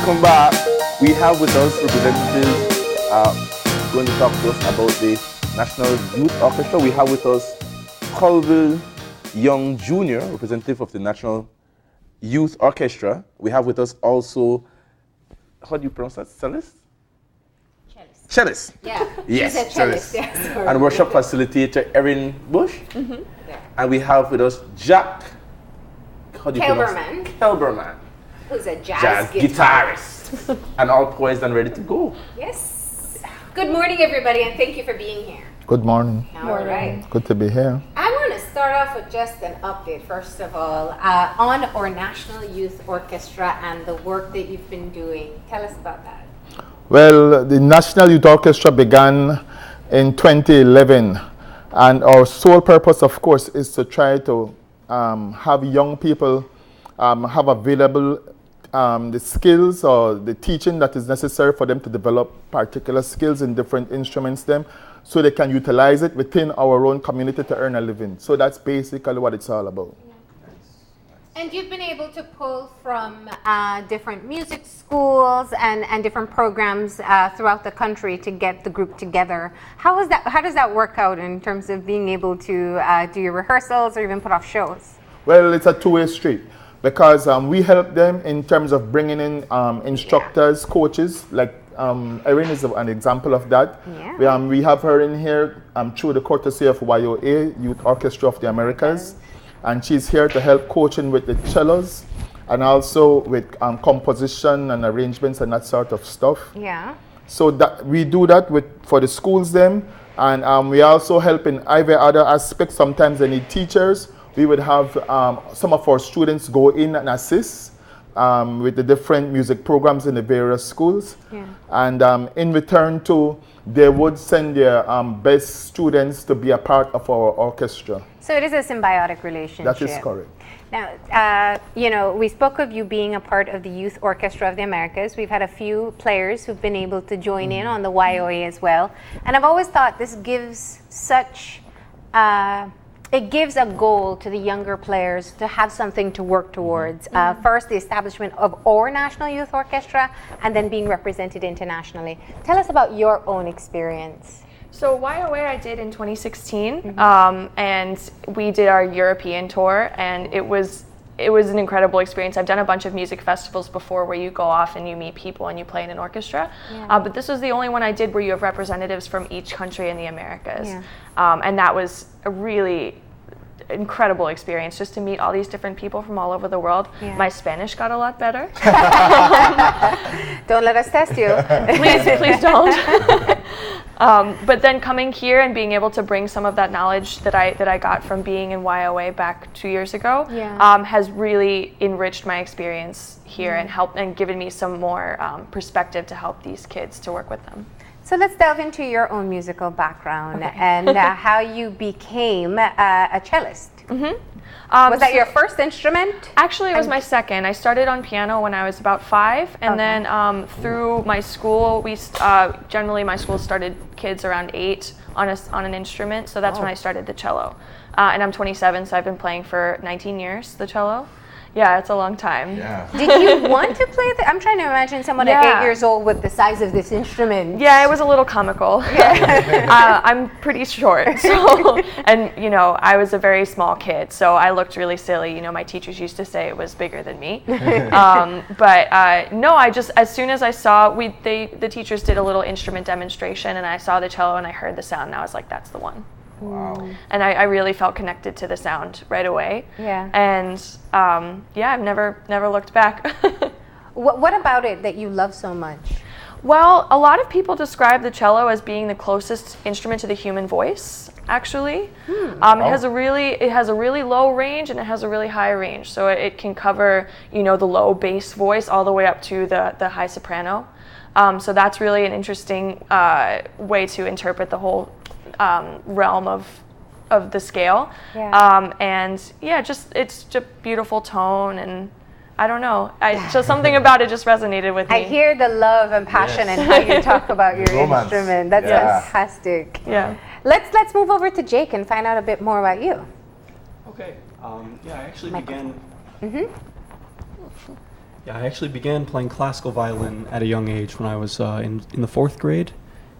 Welcome back. We have with us representatives going to talk to us about the National Youth Orchestra. We have with us Colville Young Jr., representative of the National Youth Orchestra. We have with us also, how do you pronounce that? Cellist? Cellist. Cellist. Yeah. Yes, She's a cellist. Yes. And workshop facilitator Erin Busch. Mm-hmm. Yeah. And we have with us Jack. How do you Kelberman. Kelberman. Who's a jazz guitarist. And all poised and ready to go. Yes. Good morning, everybody, and thank you for being here. Good morning. All right. Good to be here. I want to start off with just an update, first of all, on our National Youth Orchestra and the work that you've been doing. Tell us about that. Well, the National Youth Orchestra began in 2011, and our sole purpose, of course, is to try to have young people have available the skills or the teaching that is necessary for them to develop particular skills in different instruments so they can utilize it within our own community to earn a living. So that's basically what it's all about. And you've been able to pull from different music schools and different programs throughout the country to get the group together. How does that work out in terms of being able to do your rehearsals or even put off shows? Well, it's a two-way street, because we help them in terms of bringing in instructors, coaches, like Erin is an example of that. Yeah. We have her in here through the courtesy of YOA, Youth Orchestra of the Americas, and she's here to help coaching with the cellos and also with composition and arrangements and that sort of stuff. Yeah. So that we do that for the schools then, and we also help in every other aspect. Sometimes they need teachers. We would have some of our students go in and assist with the different music programs in the various schools. Yeah. And in return too, they would send their best students to be a part of our orchestra. So it is a symbiotic relationship. That is correct. Now, we spoke of you being a part of the Youth Orchestra of the Americas. We've had a few players who've been able to join in on the YOA as well. And I've always thought this gives such... it gives a goal to the younger players to have something to work towards. First, the establishment of our National Youth Orchestra, and then being represented internationally. Tell us about your own experience. So YOA I did in 2016, and we did our European tour, and it was an incredible experience. I've done a bunch of music festivals before where you go off and you meet people and you play in an orchestra, but this was the only one I did where you have representatives from each country in the Americas, and that was a really incredible experience just to meet all these different people from all over the world. My Spanish got a lot better. Don't let us test you. Please don't. But then coming here and being able to bring some of that knowledge that I got from being in YOA back 2 years ago has really enriched my experience here and helped and given me some more perspective to help these kids to work with them. So let's delve into your own musical background and how you became a cellist. Was that your first instrument? Actually, it was my second. I started on piano when I was about 5, and then through my school, generally my school started kids around 8 on an instrument, so that's when I started the cello. And I'm 27, so I've been playing for 19 years, the cello. Yeah, it's a long time. Yeah. Did you want to play I'm trying to imagine someone at 8 years old with the size of this instrument. Yeah, it was a little comical. I'm pretty short, so, and I was a very small kid, so I looked really silly. My teachers used to say it was bigger than me. No, I just, as soon as I saw, the teachers did a little instrument demonstration, and I saw the cello and I heard the sound, and I was like, that's the one. Wow. And I really felt connected to the sound right away. Yeah. And I've never looked back. What about it that you love so much? Well, a lot of people describe the cello as being the closest instrument to the human voice, actually. It has a really low range and it has a really high range. So it can cover, the low bass voice all the way up to the high soprano. So that's really an interesting way to interpret the whole realm of the scale. It's just a beautiful tone, and I don't know, just something about it just resonated with me. I hear the love and passion and how you talk about your Romance. instrument. That's fantastic. Yeah. Let's move over to Jake and find out a bit more about you. Okay. I actually began. Yeah, I actually began playing classical violin at a young age when I was in the 4th grade.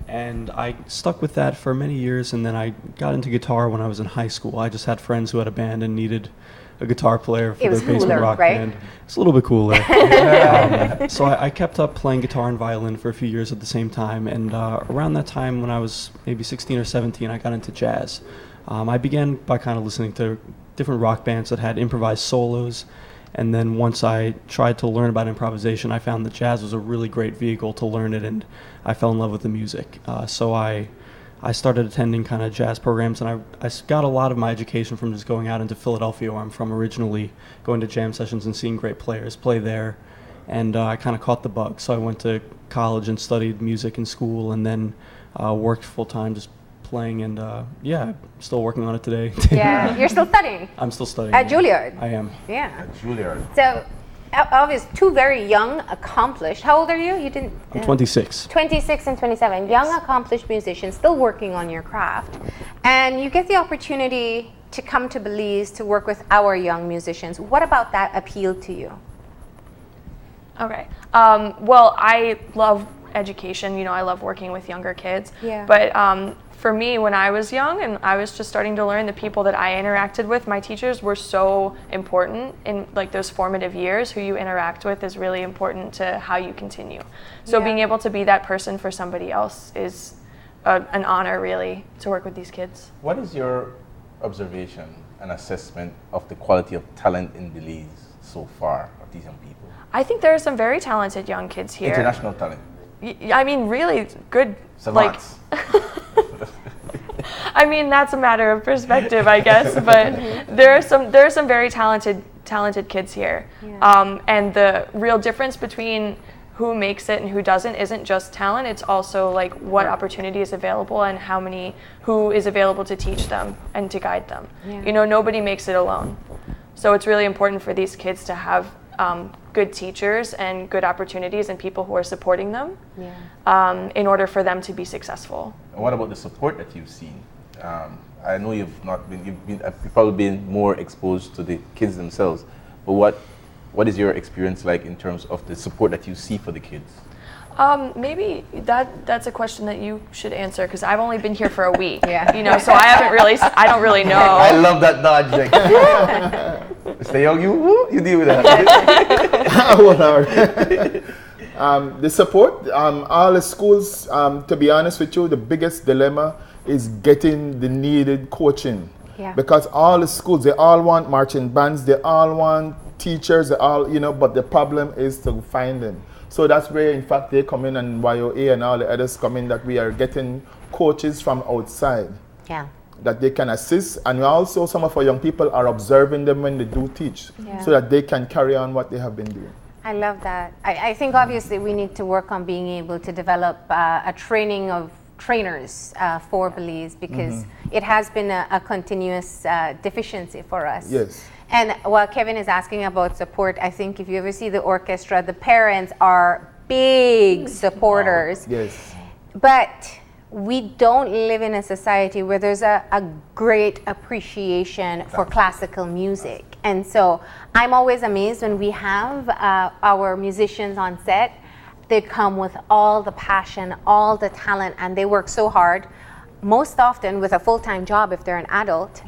And I stuck with that for many years, and then I got into guitar when I was in high school. I just had friends who had a band and needed a guitar player for their basement cooler, rock right? band. It's a little bit cooler. So I kept up playing guitar and violin for a few years at the same time, and around that time when I was maybe 16 or 17, I got into jazz. I began by kind of listening to different rock bands that had improvised solos, and then once I tried to learn about improvisation, I found that jazz was a really great vehicle to learn it, and I fell in love with the music. So I started attending kind of jazz programs, and I got a lot of my education from just going out into Philadelphia, where I'm from originally, going to jam sessions and seeing great players play there. And I kind of caught the bug. So I went to college and studied music in school, and then worked full-time just playing, and yeah, still working on it today. Yeah, you're still studying? I'm still studying. At Juilliard? I am. Yeah. At Juilliard. So, obvious, two very young, accomplished. How old are you? You didn't. I'm 26. 26 and 27. Young, accomplished musicians, still working on your craft, and you get the opportunity to come to Belize to work with our young musicians. What about that appealed to you? Okay. Well, I love education. You know, I love working with younger kids. Yeah. But for me, when I was young and I was just starting to learn, the people that I interacted with, my teachers were so important in like those formative years. Who you interact with is really important to how you continue. So being able to be that person for somebody else is an honor, really, to work with these kids. What is your observation and assessment of the quality of talent in Belize so far of these young people? I think there are some very talented young kids here. International talent. I mean, really good. Savants. I mean, that's a matter of perspective, I guess. But there are some very talented kids here. Yeah. And the real difference between who makes it and who doesn't isn't just talent. It's also like what opportunity is available and who is available to teach them and to guide them. Yeah. You know, nobody makes it alone. So it's really important for these kids to have good teachers and good opportunities and people who are supporting them in order for them to be successful. And what about the support that you've seen? I know you've probably been more exposed to the kids themselves, but what is your experience like in terms of the support that you see for the kids? Maybe that's a question that you should answer because I've only been here for a week. Yeah. You know, so I don't really know. I love that dodge. Stay young, you deal with that. The support, all the schools, to be honest with you, the biggest dilemma is getting the needed coaching. Yeah. Because all the schools, they all want marching bands, they all want teachers, they all, but the problem is to find them. So that's where, in fact, they come in, and YOA and all the others come in, that we are getting coaches from outside. Yeah. That they can assist, and also some of our young people are observing them when they do teach, so that they can carry on what they have been doing. I love that. I think obviously we need to work on being able to develop a training of trainers for Belize, because it has been a continuous deficiency for us. Yes. And while Kevin is asking about support, I think if you ever see the orchestra, the parents are big supporters. Yes. But we don't live in a society where there's a great appreciation for classical music. And so I'm always amazed when we have our musicians on set. They come with all the passion, all the talent, and they work so hard, most often with a full-time job if they're an adult,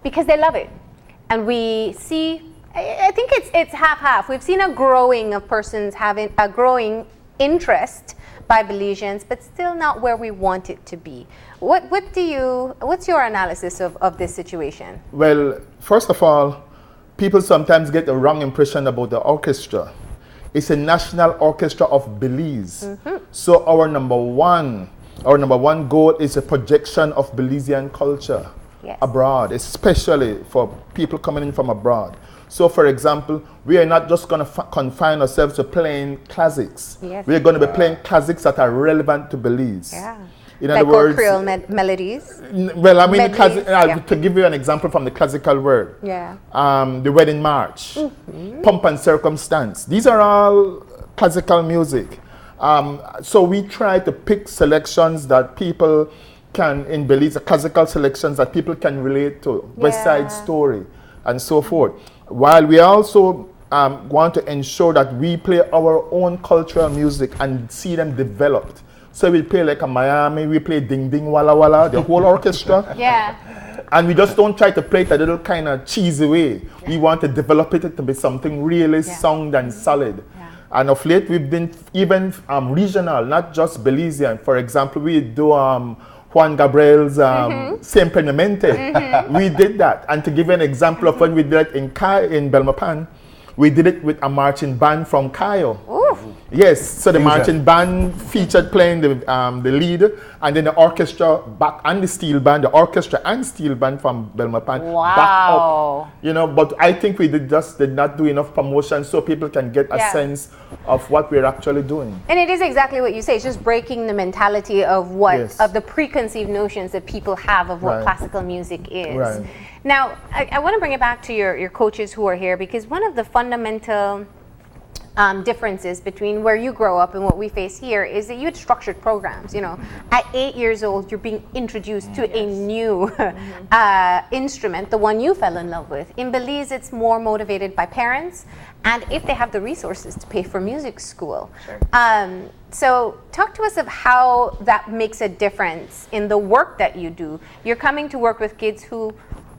because they love it. And we see, I think it's half-half. We've seen a growing of persons having a growing interest by Belizeans, but still not where we want it to be. What's your analysis of this situation? Well, first of all, people sometimes get the wrong impression about the orchestra. It's a national orchestra of Belize. So our number one goal is a projection of Belizean culture abroad, especially for people coming in from abroad. So, for example, we are not just going to confine ourselves to playing classics. Yes. We are going to be playing classics that are relevant to Belize. Yeah. In other words, Creole melodies. Well, I mean, Medleys, to give you an example from the classical world, Yeah. The Wedding March, Pomp and Circumstance. These are all classical music. So we try to pick selections that people can, in Belize, classical selections that people can relate to, West Side Story, and so forth. While we also want to ensure that we play our own cultural music and see them developed. So we play like a Miami, we play Ding Ding Walla Walla, the whole orchestra. Yeah. And we just don't try to play it a little kind of cheesy way. Yeah. We want to develop it to be something really sound and solid. Yeah. And of late, we've been even regional, not just Belizean. For example, we do Juan Gabriel's Siempre en Mente. We did that. And to give you an example of when we did it in Belmopan, we did it with a marching band from Cayo. Yes, so the marching band featured playing the lead, and then the orchestra back and the steel band, the orchestra and steel band from Belmopan back up. You know, but I think we did not do enough promotion so people can get a sense of what we're actually doing. And it is exactly what you say. It's just breaking the mentality of what of the preconceived notions that people have of what classical music is. Right. Now, I want to bring it back to your coaches who are here, because one of the fundamental differences between where you grow up and what we face here is that you had structured programs. You know, at 8 years old, you're being introduced to a new instrument, the one you fell in love with. In Belize, it's more motivated by parents, and if they have the resources to pay for music school. Sure. So talk to us of how that makes a difference in the work that you do. You're coming to work with kids who,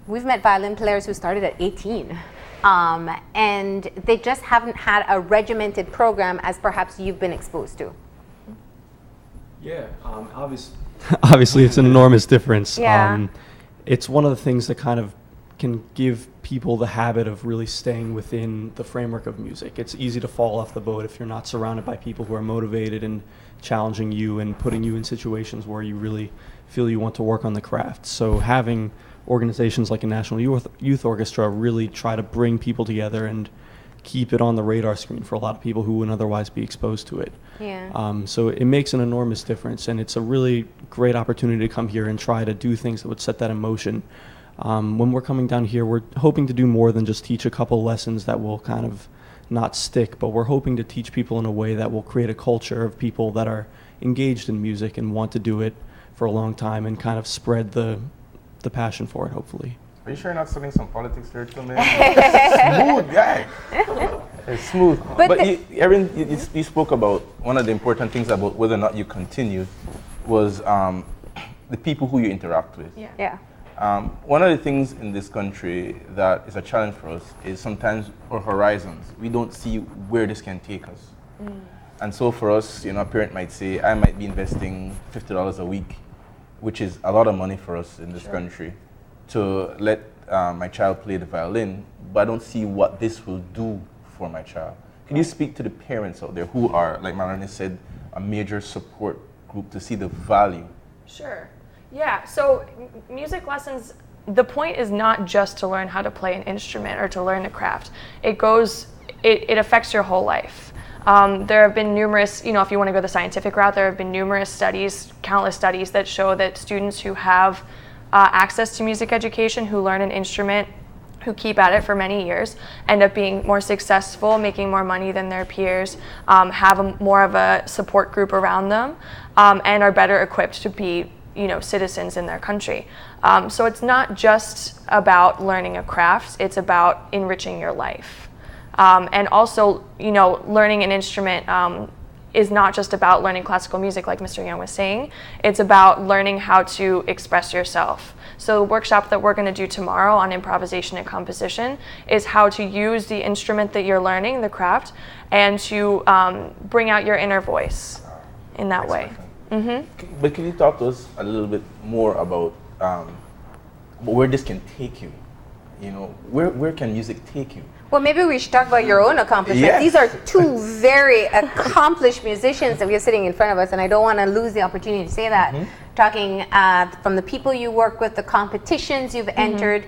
we've met violin players who started at 18. And they just haven't had a regimented program as perhaps you've been exposed to. Yeah, obviously it's an enormous difference. Yeah. It's one of the things that kind of can give people the habit of really staying within the framework of music. It's easy to fall off the boat if you're not surrounded by people who are motivated and challenging you and putting you in situations where you really feel you want to work on the craft. So having organizations like a National Youth Orchestra really try to bring people together and keep it on the radar screen for a lot of people who wouldn't otherwise be exposed to it. Yeah. So it makes an enormous difference, and it's a really great opportunity to come here and try to do things that would set that in motion. When we're coming down here, we're hoping to do more than just teach a couple lessons that will kind of not stick, but we're hoping to teach people in a way that will create a culture of people that are engaged in music and want to do it for a long time and kind of spread the passion for it, hopefully. Are you sure you're not studying some politics there too, man? Smooth guy. It's smooth. But Erin, you spoke about one of the important things about whether or not you continue was the people who you interact with. Yeah. One of the things in this country that is a challenge for us is sometimes our horizons. We don't see where this can take us. And so for us, you know, a parent might say, I might be investing $50 a week, which is a lot of money for us in this country, to let my child play the violin, but I don't see what this will do for my child. Can you speak to the parents out there who are, like Marlene said, a major support group to see the value? Sure. Yeah, so music lessons, the point is not just to learn how to play an instrument or to learn a craft. It affects your whole life. There have been numerous, you know, if you want to go the scientific route, there have been numerous studies, countless studies that show that students who have access to music education, who learn an instrument, who keep at it for many years, end up being more successful, making more money than their peers, have more of a support group around them, and are better equipped to be, you know, citizens in their country. So it's not just about learning a craft, it's about enriching your life. And also, you know, learning an instrument is not just about learning classical music, like Mr. Young was saying. It's about learning how to express yourself. So the workshop that we're going to do tomorrow on improvisation and composition is how to use the instrument that you're learning, the craft, and to bring out your inner voice in that way. But can you talk to us a little bit more about where this can take you? You know, where can music take you? Well, maybe we should talk about your own accomplishments. Yes. These are two very accomplished musicians that we have sitting in front of us, and I don't want to lose the opportunity to say that. Talking from the people you work with, the competitions you've entered,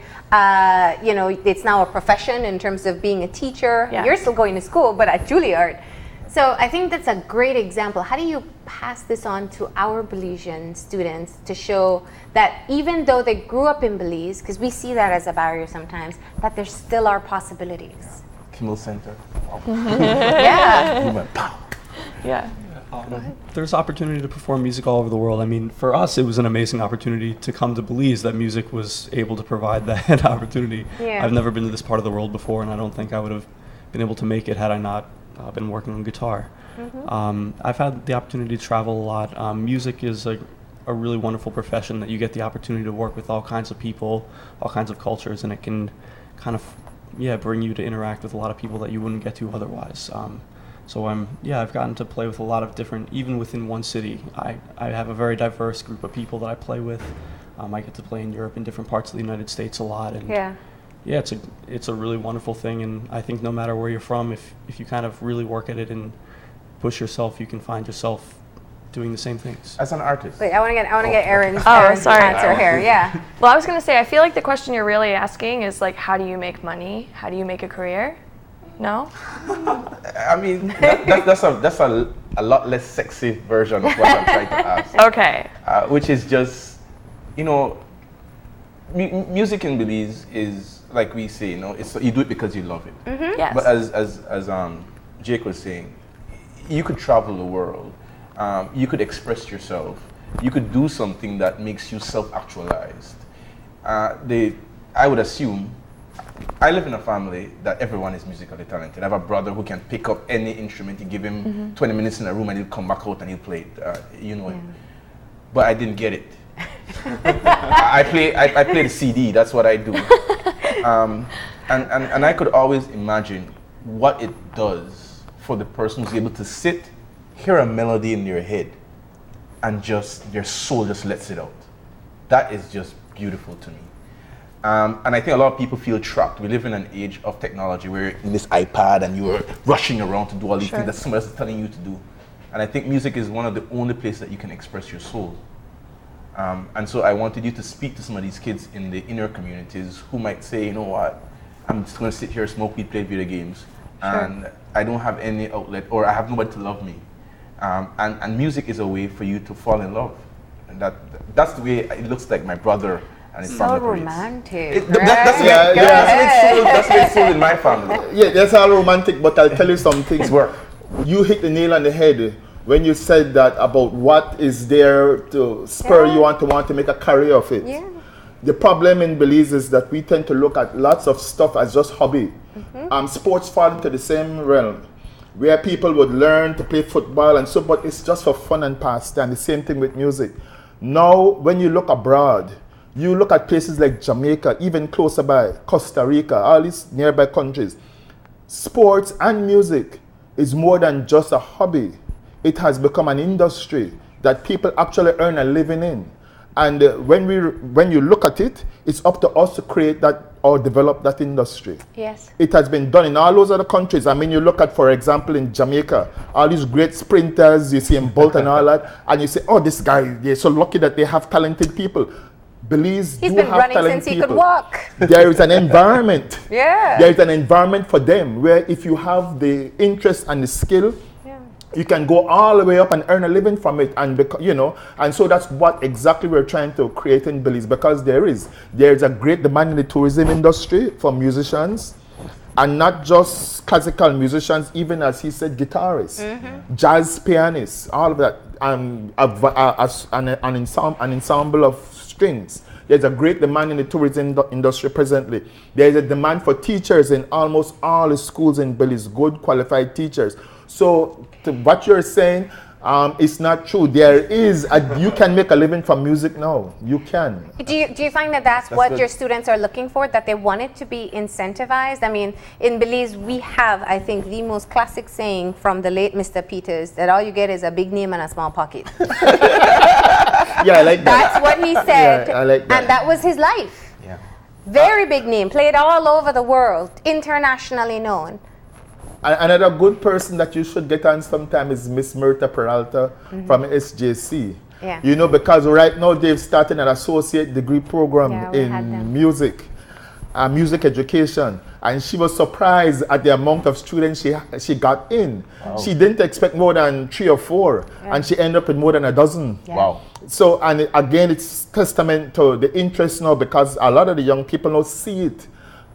you know, it's now a profession in terms of being a teacher. Yeah. You're still going to school, but at Juilliard. So I think that's a great example. How do you pass this on to our Belizean students to show that even though they grew up in Belize, because we see that as a barrier sometimes, that there still are possibilities? Kimmel Center. Yeah. Yeah. There's opportunity to perform music all over the world. I mean, for us, it was an amazing opportunity to come to Belize, that music was able to provide that opportunity. Yeah. I've never been to this part of the world before, and I don't think I would have been able to make it had I not been working on guitar. I've had the opportunity to travel a lot. Music is a really wonderful profession that you get the opportunity to work with all kinds of people, all kinds of cultures, and it can kind of, bring you to interact with a lot of people that you wouldn't get to otherwise. So I've gotten to play with a lot of different, even within one city. I have a very diverse group of people that I play with. I get to play in Europe and different parts of the United States a lot, and it's a really wonderful thing. And I think no matter where you're from, if you kind of really work at it and push yourself, you can find yourself doing the same things. As an artist. Wait, I want to get Erin's sorry. answer here. Yeah. Well, I was going to say, I feel like the question you're really asking is like, how do you make money? How do you make a career? No? I mean, that's a lot less sexy version of what I'm trying to ask. Okay. Which is just, music in Belize is, like we say, it's, you do it because you love it. Yes. But as Jake was saying, you could travel the world. You could express yourself. You could do something that makes you self-actualized. I would assume, I live in a family that everyone is musically talented. I have a brother who can pick up any instrument. You give him 20 minutes in a room and he'll come back out and he'll play it. It. But I didn't get it. I play the CD, that's what I do. And I could always imagine what it does for the person who's able to sit, hear a melody in their head, and just their soul just lets it out. That is just beautiful to me. And I think a lot of people feel trapped. We live in an age of technology where you're in this iPad and you're rushing around to do all these things that someone else is telling you to do. And I think music is one of the only places that you can express your soul. And so I wanted you to speak to some of these kids in the inner communities who might say, you know what, I'm just going to sit here, smoke weed, play video games, and I don't have any outlet, or I have nobody to love me. And music is a way for you to fall in love. And that's the way it looks like my brother and his family operates. Romantic. That's the way it's sold in my family. Yeah, that's all romantic, but I'll tell you some things. You hit the nail on the head when you said that about what is there to spur you on to want to make a career of it. Yeah. The problem in Belize is that we tend to look at lots of stuff as just hobby. Sports fall into the same realm, where people would learn to play football and so, but it's just for fun and pastime. The same thing with music. Now, when you look abroad, you look at places like Jamaica, even closer by, Costa Rica, all these nearby countries. Sports and music is more than just a hobby. It has become an industry that people actually earn a living in. And when you look at it, it's up to us to create that or develop that industry. Yes. It has been done in all those other countries. I mean, you look at, for example, in Jamaica, all these great sprinters, you see him Bolt and all that, and you say, oh, this guy, they're so lucky that they have talented people. Belize He's do been have running talented since he people. could walk. There is an environment. Yeah. There is an environment for them where if you have the interest and the skill, you can go all the way up and earn a living from it, and and so that's what exactly we're trying to create in Belize, because there's a great demand in the tourism industry for musicians, and not just classical musicians, even as he said, guitarists, jazz pianists, all of that, an ensemble of strings. There's a great demand in the tourism industry presently. There's a demand for teachers in almost all the schools in Belize, good qualified teachers. So what you're saying is not true. You can make a living from music now. You can. Do you find that that's what good. Your students are looking for, that they want it to be incentivized? I mean, in Belize, we have, I think, the most classic saying from the late Mr. Peters, that all you get is a big name and a small pocket. Yeah, I like that. That's what he said. Yeah, I like that. And that was his life. Yeah. Very big name, played all over the world, internationally known. Another good person that you should get on sometime is Miss Myrta Peralta from SJC. Yeah. Because right now they've started an associate degree program in music education, and she was surprised at the amount of students she got in. Wow. She didn't expect more than 3 or 4, and she ended up with more than a dozen. Yeah. Wow. So, and again, it's testament to the interest now, because a lot of the young people now see it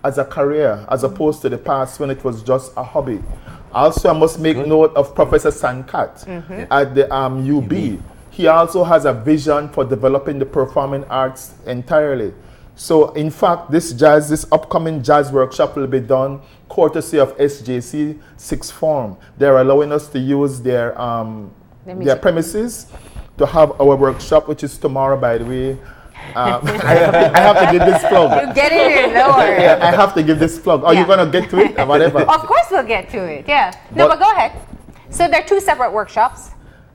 as a career, as opposed to the past when it was just a hobby. Also, I must make note of Professor Sankat at the UB. He also has a vision for developing the performing arts entirely. So in fact, this upcoming jazz workshop will be done courtesy of SJC Sixth Form. They're allowing us to use their premises to have our workshop, which is tomorrow, by the way. I have to give this plug. You get it in, don't worry. Yeah, I have to give this plug. Are you going to get to it or whatever? Of course we'll get to it, yeah. No, but go ahead. So they're two separate workshops?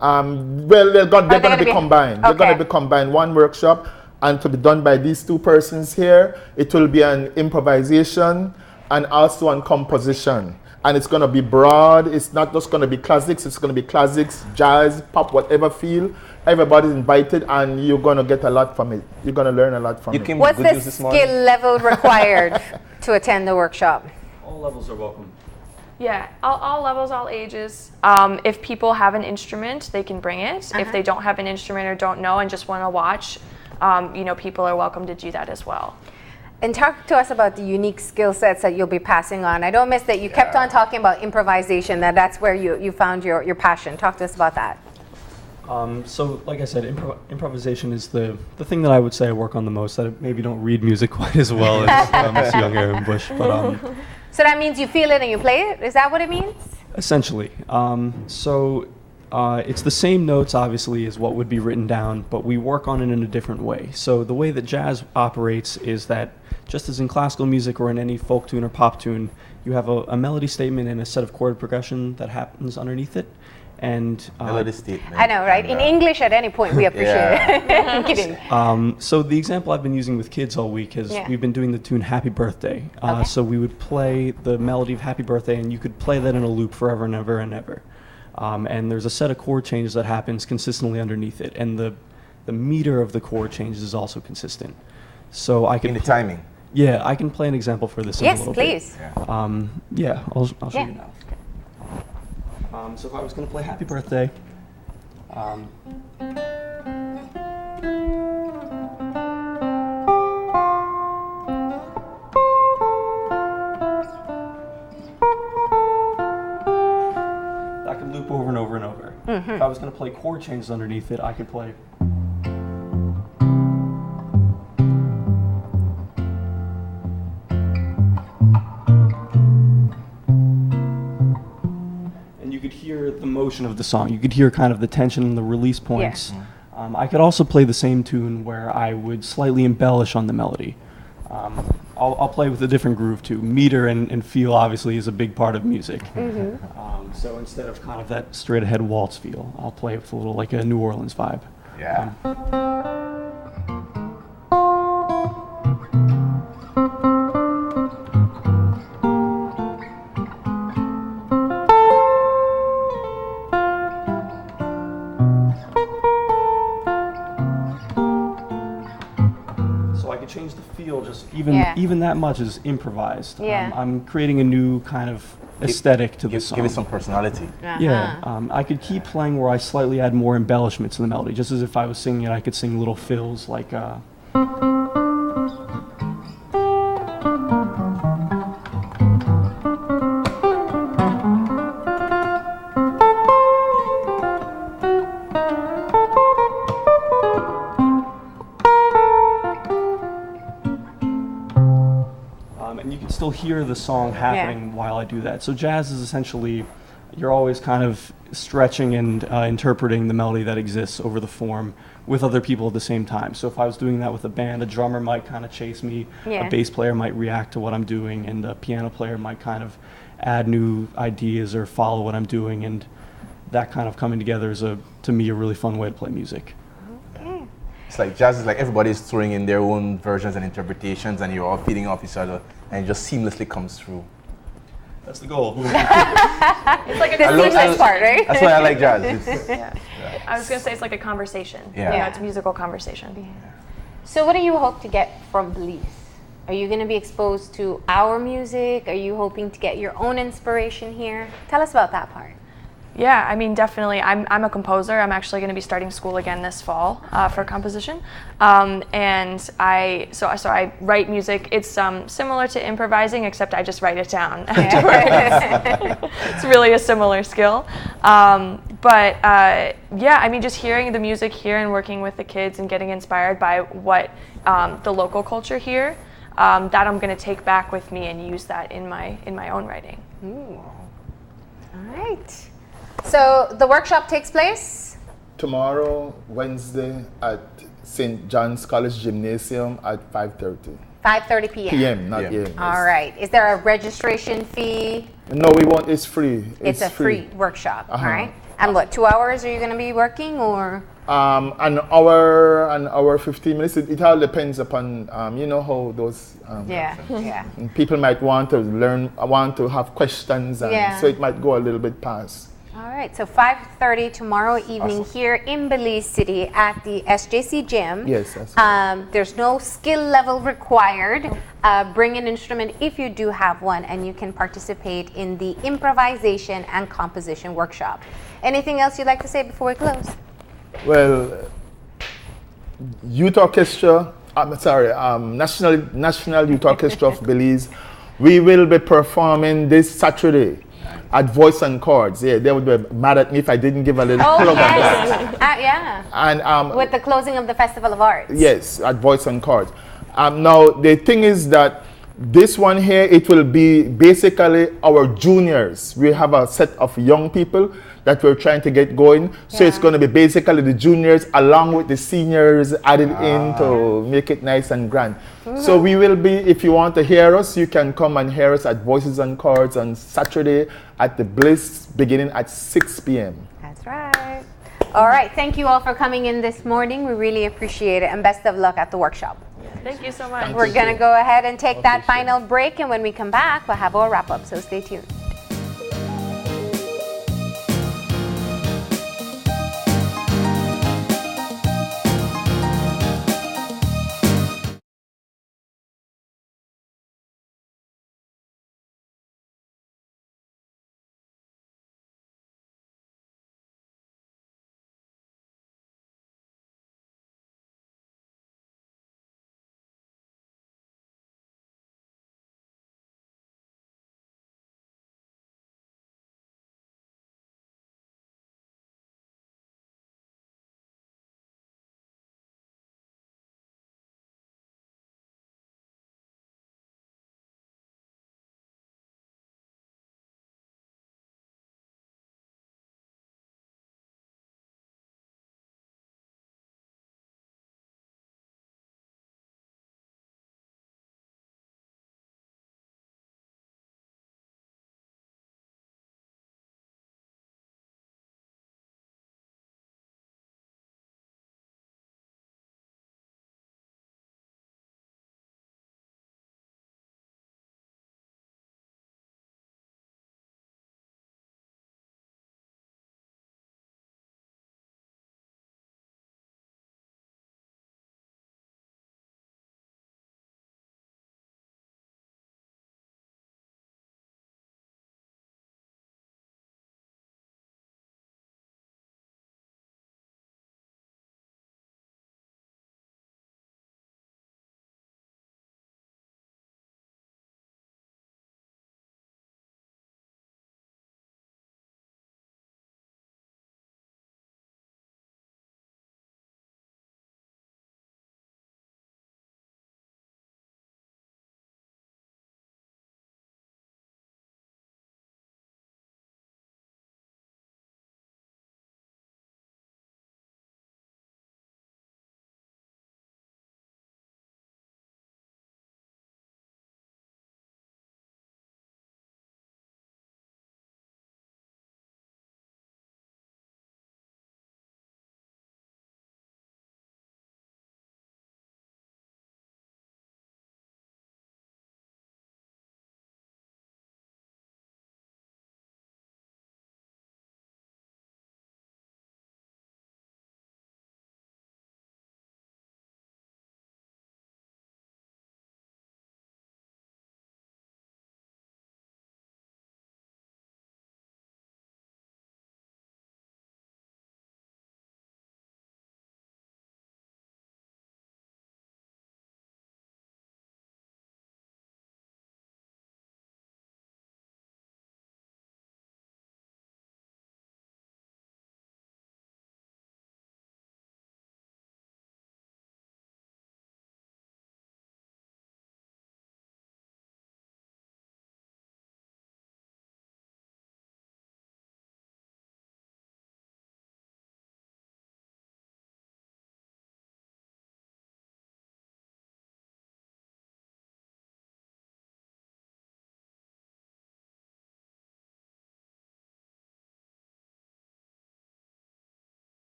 Well, they're going to be combined. They're going to be combined. One workshop, and to be done by these two persons here, it will be an improvisation and also on composition. And it's going to be broad. It's not just going to be classics. It's going to be classics, jazz, pop, whatever feel. Everybody's invited, and you're going to get a lot from it. You're going to learn a lot from it. What's the skill level required to attend the workshop? All levels are welcome. Yeah, all levels, all ages. If people have an instrument, they can bring it. If they don't have an instrument or don't know and just want to watch, people are welcome to do that as well. And talk to us about the unique skill sets that you'll be passing on. I don't miss that you kept on talking about improvisation, that's where you found your passion. Talk to us about that. So, like I said, improvisation is the thing that I would say I work on the most. I maybe don't read music quite as well as this young Erin Busch, but so that means you feel it and you play it? Is that what it means? Essentially. It's the same notes, obviously, as what would be written down, but we work on it in a different way. So the way that jazz operates is that, just as in classical music or in any folk tune or pop tune, you have a melody statement and a set of chord progression that happens underneath it. And melody statement. I know, right? In English, at any point, we appreciate it. I'm kidding. So the example I've been using with kids all week is we've been doing the tune Happy Birthday. So we would play the melody of Happy Birthday, and you could play that in a loop forever and ever and ever. And there's a set of chord changes that happens consistently underneath it, and the meter of the chord changes is also consistent. So I can the timing. Yeah, I can play an example for this in a little please. bit. I'll show you now. So if I was going to play Happy Birthday, that could loop over and over and over. If I was going to play chord changes underneath it, I could play. Hear the motion of the song. You could hear kind of the tension and the release points. I could also play the same tune where I would slightly embellish on the melody. I'll play with a different groove too. Meter and feel obviously is a big part of music. So instead of kind of that straight ahead waltz feel, I'll play with a little like a New Orleans vibe. Yeah. Change the feel, just even that much is improvised. I'm creating a new kind of aesthetic to the song. Give it some personality. I could keep playing where I slightly add more embellishment to the melody, just as if I was singing it, I could sing little fills like and you can still hear the song happening while I do that. So jazz is essentially, you're always kind of stretching and interpreting the melody that exists over the form with other people at the same time. So if I was doing that with a band, a drummer might kind of chase me, a bass player might react to what I'm doing, and a piano player might kind of add new ideas or follow what I'm doing, and that kind of coming together is, to me, a really fun way to play music. It's like jazz is like everybody's throwing in their own versions and interpretations, and you're all feeding off each other, and it just seamlessly comes through. That's the goal. It's like the seamless part, right? That's why I like jazz. I was going to say it's like a conversation. It's a musical conversation. So what do you hope to get from Belize? Are you going to be exposed to our music? Are you hoping to get your own inspiration here? Tell us about that part. Yeah, I mean, definitely. I'm a composer. I'm actually going to be starting school again this fall for composition, and I write music. It's similar to improvising, except I just write it down afterwards. It's really a similar skill, yeah, I mean, just hearing the music here and working with the kids and getting inspired by what the local culture here, that I'm going to take back with me and use that in my own writing. Ooh. All right. So the workshop takes place? Tomorrow, Wednesday, at St. John's College Gymnasium at 5:30. 5:30 p.m. p.m., not a.m. All right. Is there a registration fee? No, we want, it's free. It's a free workshop, all right? And what, 2 hours are you going to be working, or? An hour, 15 minutes. It all depends upon, you know how those Yeah. people might want to learn, want to have questions, and so it might go a little bit past. All right, so 5:30 tomorrow evening here in Belize City at the SJC Gym. Yes, that's right. There's no skill level required. Bring an instrument if you do have one, and you can participate in the improvisation and composition workshop. Anything else you'd like to say before we close? Well, Youth Orchestra, National Youth Orchestra of Belize, we will be performing this Saturday at Voice and Chords. Yeah, they would be mad at me if I didn't give a little plug on that. Yeah. And with the closing of the Festival of Arts. Yes, at Voice and Chords. Now, the thing is that this one here, it will be basically our juniors. We have a set of young people that we're trying to get going. So it's going to be basically the juniors along with the seniors added in to make it nice and grand. So we will be, if you want to hear us, you can come and hear us at Voices and Chords on Saturday at the Bliss, beginning at 6 p.m. That's right. All right, thank you all for coming in this morning. We really appreciate it, and best of luck at the workshop. Thank you so much. We're going to go ahead and take that final break, and when we come back, we'll have our wrap-up, so stay tuned.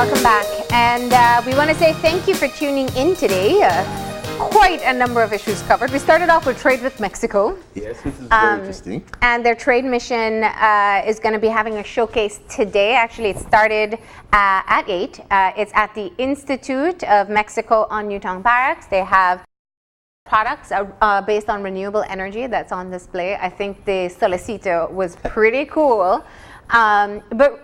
welcome back. And we want to say thank you for tuning in today. Quite a number of issues covered. We started off with trade with Mexico. Yes, this is very interesting. And their trade mission is going to be having a showcase today. Actually, it started at 8. It's at the Institute of Mexico on Newtown Barracks. They have products based on renewable energy that's on display. I think the Solicitor was pretty cool. But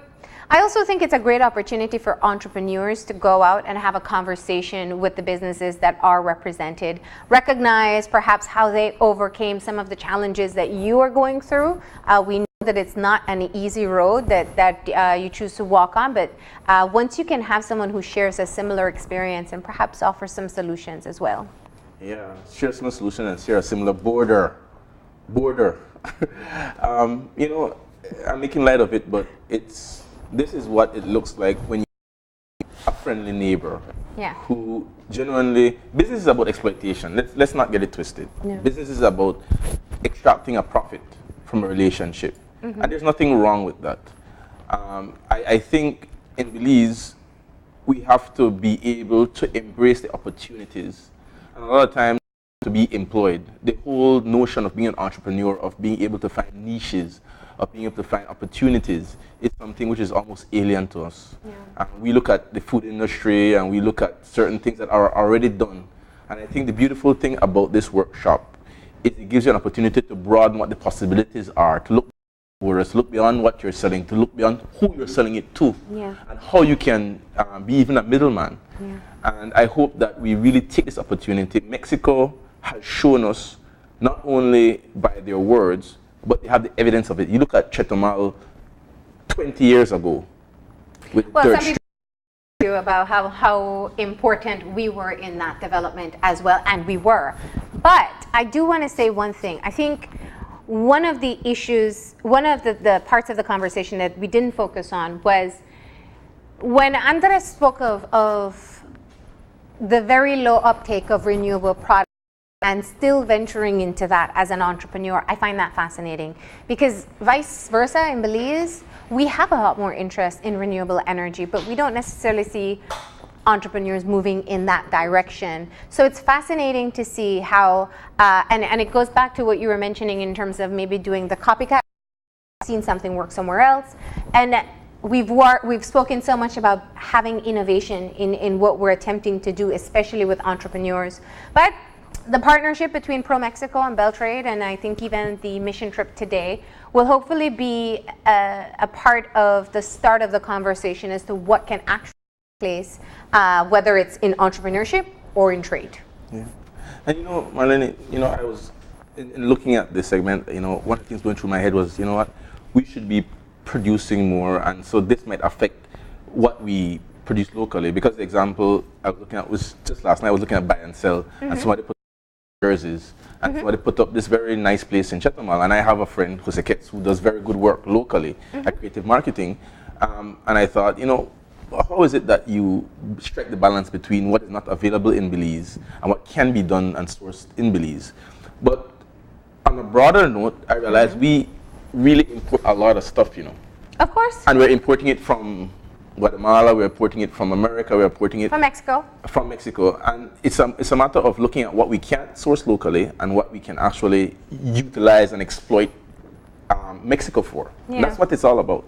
I also think it's a great opportunity for entrepreneurs to go out and have a conversation with the businesses that are represented, recognize perhaps how they overcame some of the challenges that you are going through. We know that it's not an easy road that you choose to walk on, but once you can have someone who shares a similar experience and perhaps offer some solutions as well. Yeah, share some solution and share a similar border. You know, I'm making light of it, but this is what it looks like when you have a friendly neighbor who genuinely, business is about exploitation. Let's not get it twisted. No. Business is about extracting a profit from a relationship. And there's nothing wrong with that. I think in Belize, we have to be able to embrace the opportunities. And a lot of times to be employed. The whole notion of being an entrepreneur, of being able to find niches, of being able to find opportunities is something which is almost alien to us. Yeah. We look at the food industry and we look at certain things that are already done. And I think the beautiful thing about this workshop is it gives you an opportunity to broaden what the possibilities are, to look borders, to look beyond what you're selling, to look beyond who you're selling it to, and how you can be even a middleman. Yeah. And I hope that we really take this opportunity. Mexico has shown us, not only by their words, but they have the evidence of it. You look at Chetumal 20 years ago. Well, some people you about how important we were in that development as well, and we were. But I do want to say one thing. I think one of the issues, one of the parts of the conversation that we didn't focus on was when Andres spoke of the very low uptake of renewable products and still venturing into that as an entrepreneur. I find that fascinating because vice versa in Belize, we have a lot more interest in renewable energy, but we don't necessarily see entrepreneurs moving in that direction. So it's fascinating to see how, and it goes back to what you were mentioning in terms of maybe doing the copycat, seen something work somewhere else. And we've spoken so much about having innovation in what we're attempting to do, especially with entrepreneurs. But the partnership between Pro Mexico and Beltrade, and I think even the mission trip today, will hopefully be a part of the start of the conversation as to what can actually take place, whether it's in entrepreneurship or in trade. Yeah. And you know, Marlene, you know, I was in looking at this segment, you know, one of the things going through my head was, you know what, we should be producing more, and so this might affect what we produce locally. Because the example I was looking at was just last night, I was looking at buy and sell, and somebody put jerseys, and somebody put up this very nice place in Chetumal, and I have a friend, Jose Ketz, who does very good work locally at creative marketing, and I thought, you know, how is it that you strike the balance between what is not available in Belize and what can be done and sourced in Belize? But on a broader note, I realized we really import a lot of stuff, you know. Of course. And we're importing it from Guatemala, we're importing it from America, we're importing it from Mexico. From Mexico, and it's a matter of looking at what we can't source locally and what we can actually utilize and exploit Mexico for. Yeah. That's what it's all about.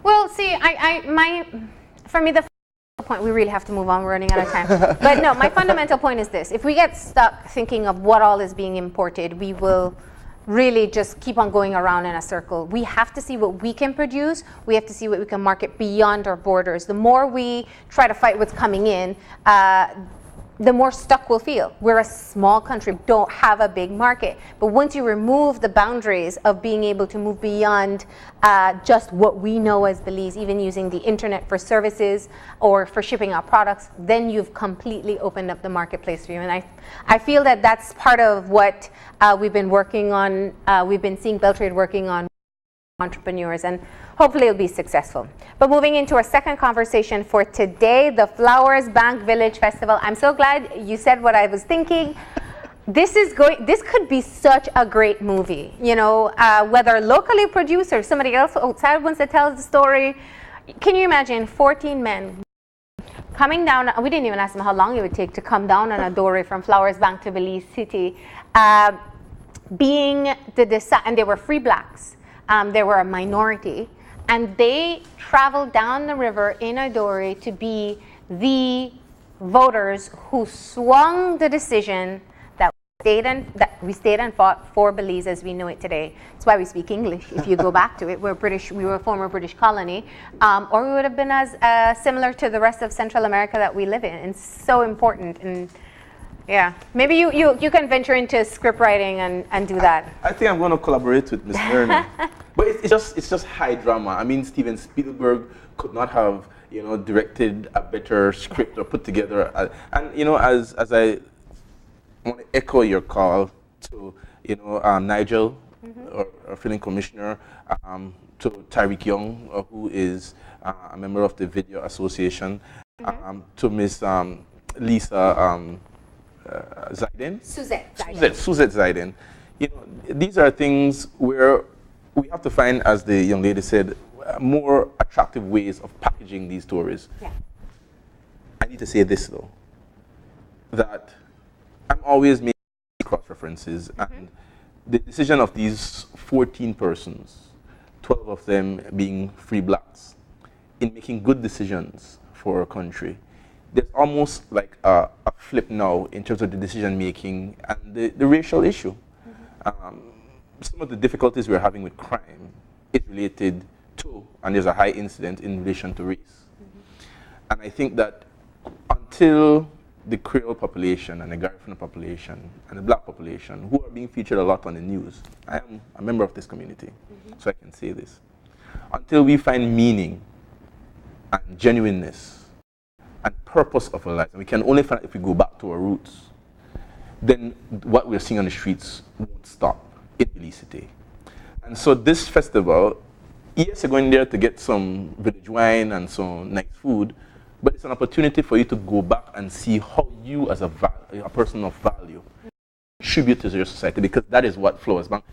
Well, see, for me, the point, we really have to move on, we're running out of time. But no, my fundamental point is this: if we get stuck thinking of what all is being imported, we will really just keep on going around in a circle. We have to see what we can produce. We have to see what we can market beyond our borders. The more we try to fight what's coming in, the more stuck we'll feel. We're a small country, don't have a big market. But once you remove the boundaries of being able to move beyond just what we know as Belize, even using the internet for services or for shipping out products, then you've completely opened up the marketplace for you. And I feel that that's part of what we've been working on. We've been seeing Beltrade working on entrepreneurs, and hopefully it'll be successful. But moving into our second conversation for today, the Flowers Bank Village Festival. I'm so glad you said what I was thinking. This could be such a great movie, you know, whether locally produced or somebody else outside wants to tell the story. Can you imagine 14 men coming down, we didn't even ask them how long it would take to come down on a dory from Flowers Bank to Belize City. Being and they were free blacks. They were a minority. And they traveled down the river in a dory to be the voters who swung the decision that we stayed and fought for Belize as we know it today. That's why we speak English. If you go back to it, we're British. We were a former British colony, or we would have been as similar to the rest of Central America that we live in. And so important. And yeah, maybe you can venture into script writing and do that. I think I'm going to collaborate with Miss Erin. But it's just high drama. I mean, Steven Spielberg could not have, directed a better script or put together. And as I want to echo your call to, Nigel, our filming commissioner, to Tyreek Young, who is a member of the Video Association, to Miss Lisa Zaiden. Suzette Zaiden. These are things where we have to find, as the young lady said, more attractive ways of packaging these stories. Yeah. I need to say this though, that I'm always making cross-references, and the decision of these 14 persons, 12 of them being free blacks, in making good decisions for our country, there's almost like a flip now in terms of the decision making and the racial issue. Some of the difficulties we're having with crime is related to, and there's a high incidence in relation to race. And I think that until the Creole population and the Garifuna population and the black population, who are being featured a lot on the news, I am a member of this community, so I can say this. Until we find meaning and genuineness and purpose of our lives, and we can only find it if we go back to our roots, then what we're seeing on the streets won't stop in Belize City. And so this festival, yes, you're going there to get some village wine and some nice food, but it's an opportunity for you to go back and see how you, as a person of value, contribute to your society, because that is what Flowers Bank.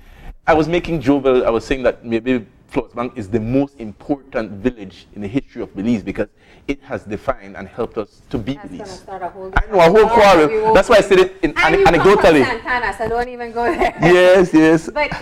I was making Jovel, I was saying that maybe Flowers Bank is the most important village in the history of Belize because it has defined and helped us to be Belize. I know, a whole quarrel. That's why I said it anecdotally. Santana, so don't even go there. Yes. But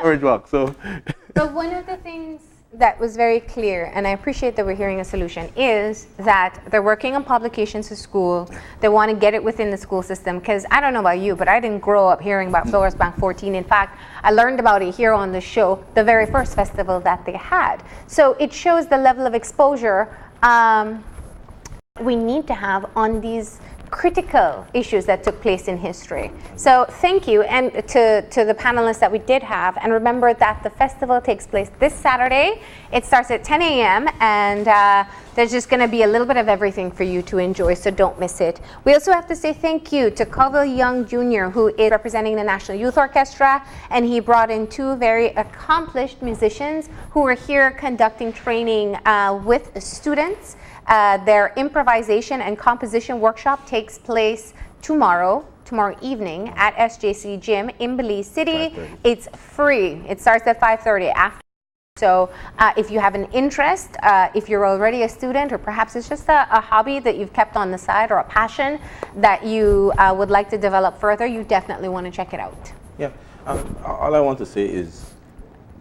Orange Walk. But one of the things that was very clear, and I appreciate that we're hearing a solution, is that they're working on publications to school. They want to get it within the school system, because I don't know about you, but I didn't grow up hearing about Flowers Bank 14. In fact, I learned about it here on the show, the very first festival that they had. So it shows the level of exposure we need to have on these critical issues that took place in history. So thank you, and to the panelists that we did have. And remember that the festival takes place this Saturday. It starts at 10 a.m. and there's just going to be a little bit of everything for you to enjoy, so don't miss it. We also have to say thank you to Colville Young Jr., who is representing the National Youth Orchestra, and he brought in two very accomplished musicians who were here conducting training with students. Their improvisation and composition workshop takes place tomorrow evening at SJC Gym in Belize City. 5:30. It's free. It starts at 5:30 after. So if you have an interest, if you're already a student, or perhaps it's just a hobby that you've kept on the side, or a passion that you would like to develop further, you definitely want to check it out. Yeah. All I want to say is,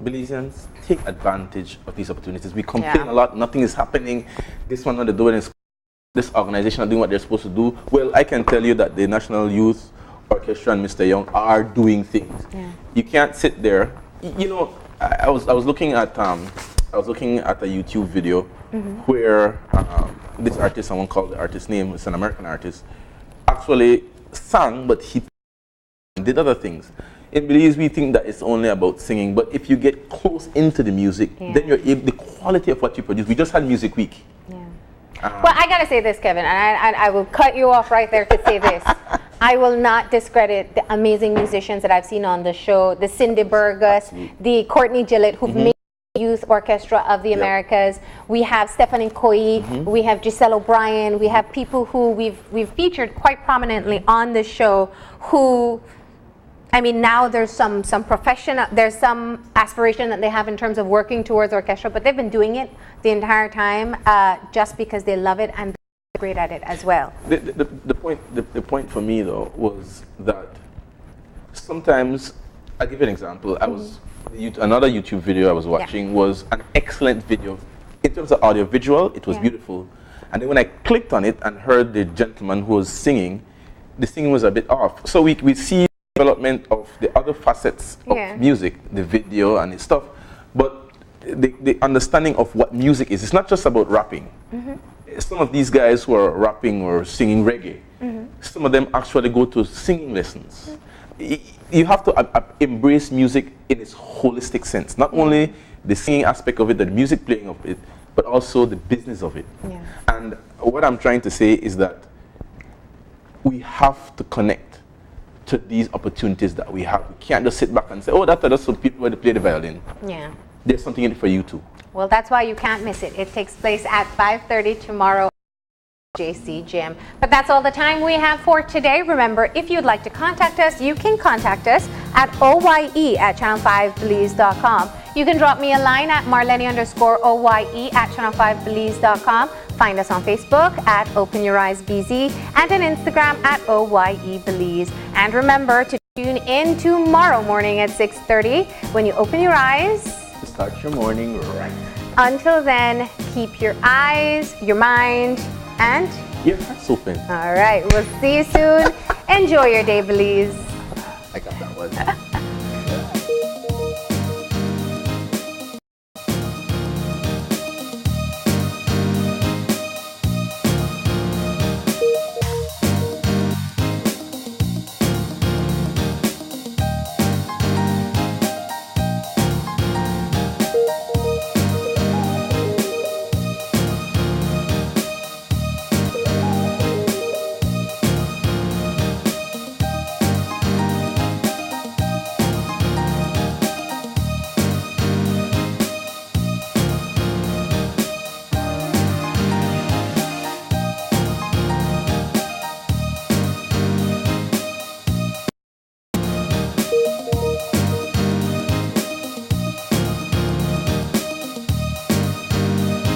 Belizeans, take advantage of these opportunities. We complain a lot, nothing is happening. This one not doing this organization are doing what they're supposed to do. Well, I can tell you that the National Youth Orchestra and Mr. Young are doing things. Yeah. You can't sit there. I was looking at a YouTube video where this artist, someone called the artist's name, it's an American artist, actually sang, but he did other things. In Belize, we think that it's only about singing, but if you get close into the music, then you're able, the quality of what you produce. We just had Music Week. Yeah. Well, I gotta say this, Kevin, and I will cut you off right there to say this. I will not discredit the amazing musicians that I've seen on the show, the Cindy Burgess, the Courtney Gillett, who've made the Youth Orchestra of the Americas. We have Stephanie Coy, we have Giselle O'Brien, we have people who we've featured quite prominently on the show who, I mean, now there's some professional, there's some aspiration that they have in terms of working towards orchestra, but they've been doing it the entire time just because they love it and they're great at it as well. The point for me though was that sometimes, I'll give you an example. Another YouTube video I was watching was an excellent video. In terms of audio visual, it was beautiful. And then when I clicked on it and heard the gentleman who was singing, the singing was a bit off. So we see development of the other facets of music, the video and the stuff, but the understanding of what music is. It's not just about rapping. Some of these guys who are rapping or singing reggae, some of them actually go to singing lessons. You have to embrace music in its holistic sense, not only the singing aspect of it, the music playing of it, but also the business of it. And what I'm trying to say is that we have to connect to these opportunities that we have. We can't just sit back and say, oh, that's just for people who play the violin. There's something in it for you too. Well, that's why you can't miss it. It takes place at 5:30 tomorrow. JC Gym. But that's all the time we have for today. Remember, if you'd like to contact us, you can contact us at oye@channel5belize.com. You can drop me a line at marlene_oye@channel5belize.com. Find us on Facebook at Open Your Eyes BZ and on Instagram at OYEBelize. And remember to tune in tomorrow morning at 6:30 when you open your eyes. Start your morning right. Until then, keep your eyes, your mind, and your heart's open. All right, we'll see you soon. Enjoy your day, Belize. I got that one.